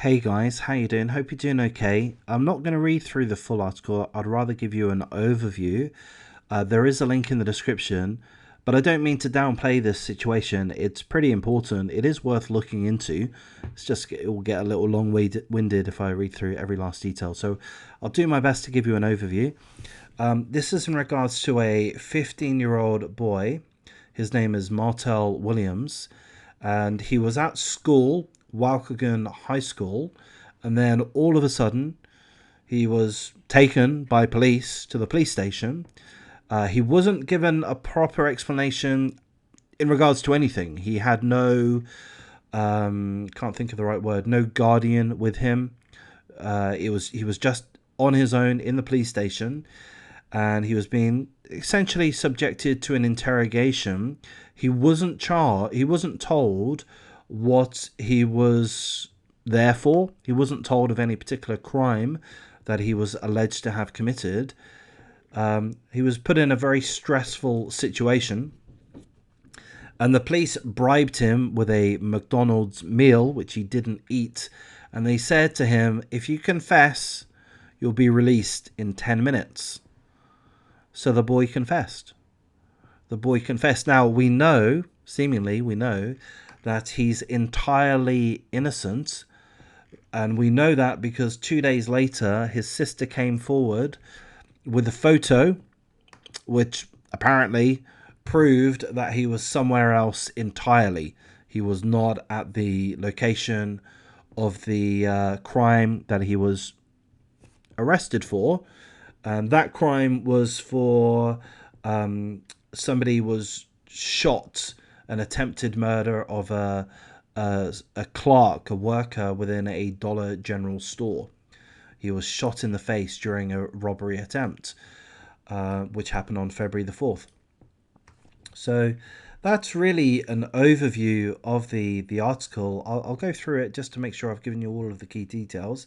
Hey guys, how you doing? Hope you're doing okay. I'm not going to read through the full article. I'd rather give you an overview. There is a link in the description, but I don't mean to downplay this situation. It's pretty important. It is worth looking into. It's just it will get a little long-winded if I read through every last detail. So I'll do my best to give you an overview. This is in regards to a 15-year-old boy. His name is Martell Williams, and he was at school, Waukegan High School, and then all of a sudden he was taken by police to the police station. He wasn't given a proper explanation in regards to anything. He had no, can't think of the right word, no guardian with him. He was just on his own in the police station, and he was being essentially subjected to an interrogation. He wasn't told what he was there for. He wasn't told of any particular crime that he was alleged to have committed. He was put in a very stressful situation, and the police bribed him with a McDonald's meal, which he didn't eat, and they said to him, if you confess, you'll be released in 10 minutes. So the boy confessed. Now, seemingly we know, that he's entirely innocent. And we know that because 2 days later, his sister came forward with a photo, which apparently proved that he was somewhere else entirely. He was not at the location of the crime that he was arrested for. That crime was for somebody was shot, an attempted murder of a clerk, a worker within a Dollar General store. He was shot in the face during a robbery attempt, which happened on February the 4th. So that's really an overview of the article. I'll go through it just to make sure I've given you all of the key details.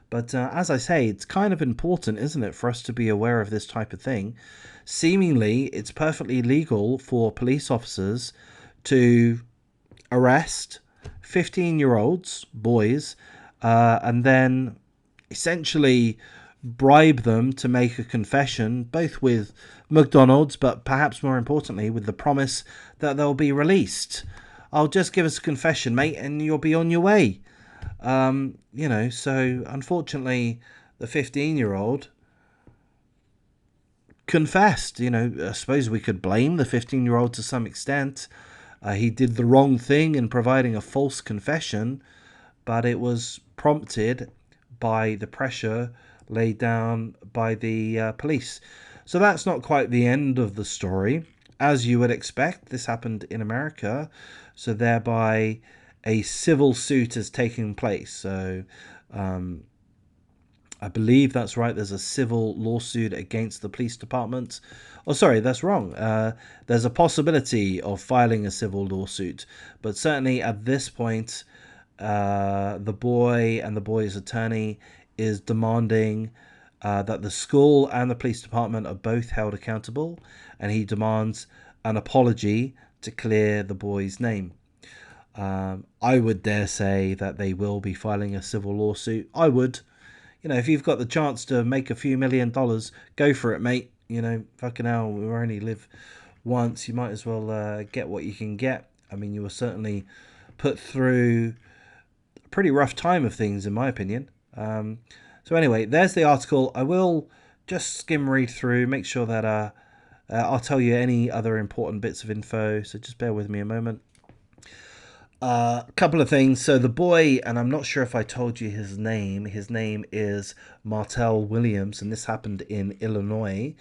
But as I say, it's kind of important, isn't it, for us to be aware of this type of thing. Seemingly, it's perfectly legal for police officers to arrest 15-year-olds, boys, and then essentially bribe them to make a confession, both with McDonald's, but perhaps more importantly, with the promise that they'll be released. I'll just give us a confession, mate, and you'll be on your way. So unfortunately, the 15-year-old confessed. I suppose we could blame the 15-year-old to some extent. He did the wrong thing in providing a false confession, but it was prompted by the pressure laid down by the police. So that's not quite the end of the story. As you would expect, this happened in America, so thereby a civil suit is taking place. So I believe that's right. There's a civil lawsuit against the police department. Oh, sorry, that's wrong. There's a possibility of filing a civil lawsuit, but certainly at this point, the boy and the boy's attorney is demanding that the school and the police department are both held accountable, and he demands an apology to clear the boy's name. I would dare say that they will be filing a civil lawsuit. I would. If you've got the chance to make a few $1 million, go for it, mate. Fucking hell, we only live once. You might as well get what you can get. I mean, you were certainly put through a pretty rough time of things, in my opinion. So anyway, there's the article. I will just skim read through, make sure that I'll tell you any other important bits of info. So just bear with me a moment. A couple of things. So the boy, and I'm not sure if I told you his name is Martell Williams, and this happened in Illinois.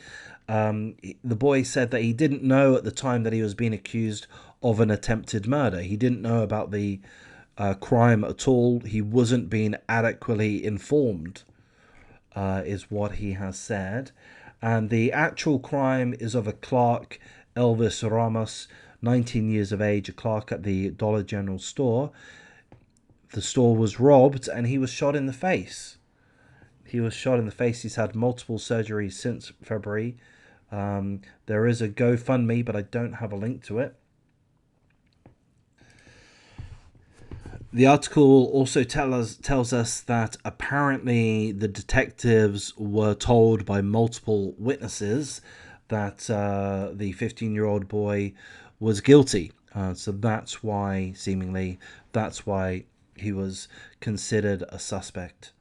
The boy said that he didn't know at the time that he was being accused of an attempted murder. He didn't know about the crime at all. He wasn't being adequately informed, is what he has said. And the actual crime is of a clerk, Elvis Ramos, 19 years of age, a clerk at the Dollar General store. The store was robbed and he was shot in the face. He's had multiple surgeries since February. There is a GoFundMe, but I don't have a link to it. The article also tells us that apparently the detectives were told by multiple witnesses that the 15-year-old boy was guilty. So that's why, seemingly, that's why he was considered a suspect.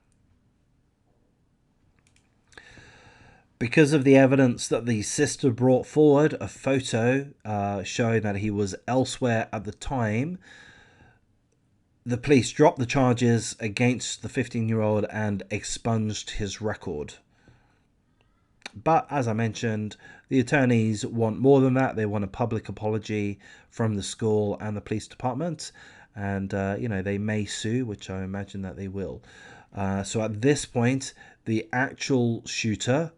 Because of the evidence that the sister brought forward, a photo showing that he was elsewhere at the time, the police dropped the charges against the 15-year-old and expunged his record. But as I mentioned, the attorneys want more than that. They want a public apology from the school and the police department. And, they may sue, which I imagine that they will. So at this point, the actual shooter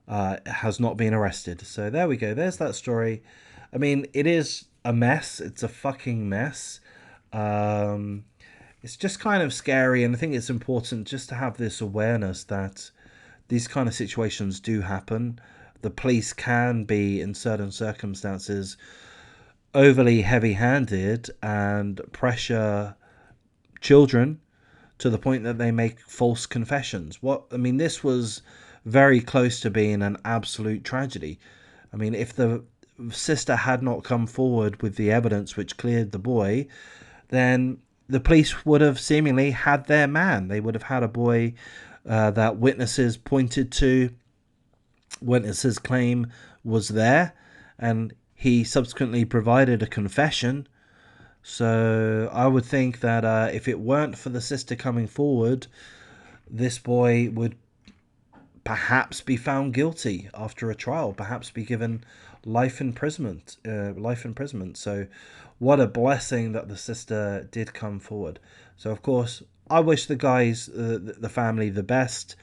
has not been arrested. So there we go. There's that story. I mean, it is a mess. It's a fucking mess. It's just kind of scary, and I think it's important just to have this awareness that these kind of situations do happen. The police can be, in certain circumstances, overly heavy-handed and pressure children to the point that they make false confessions. This was very close to being an absolute tragedy. I mean, if the sister had not come forward with the evidence which cleared the boy, then the police would have seemingly had their man. They would have had a boy that witnesses pointed to, witnesses claim was there, and he subsequently provided a confession. So I would think that if it weren't for the sister coming forward, this boy would perhaps be found guilty after a trial, perhaps be given life imprisonment. So what a blessing that the sister did come forward. So of course, I wish the guys, the family, the best.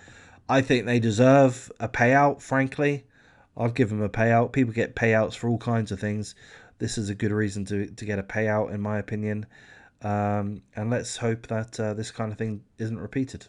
I think they deserve a payout, frankly. I'll give them a payout. People get payouts for all kinds of things. This is a good reason to get a payout, in my opinion. And let's hope that this kind of thing isn't repeated.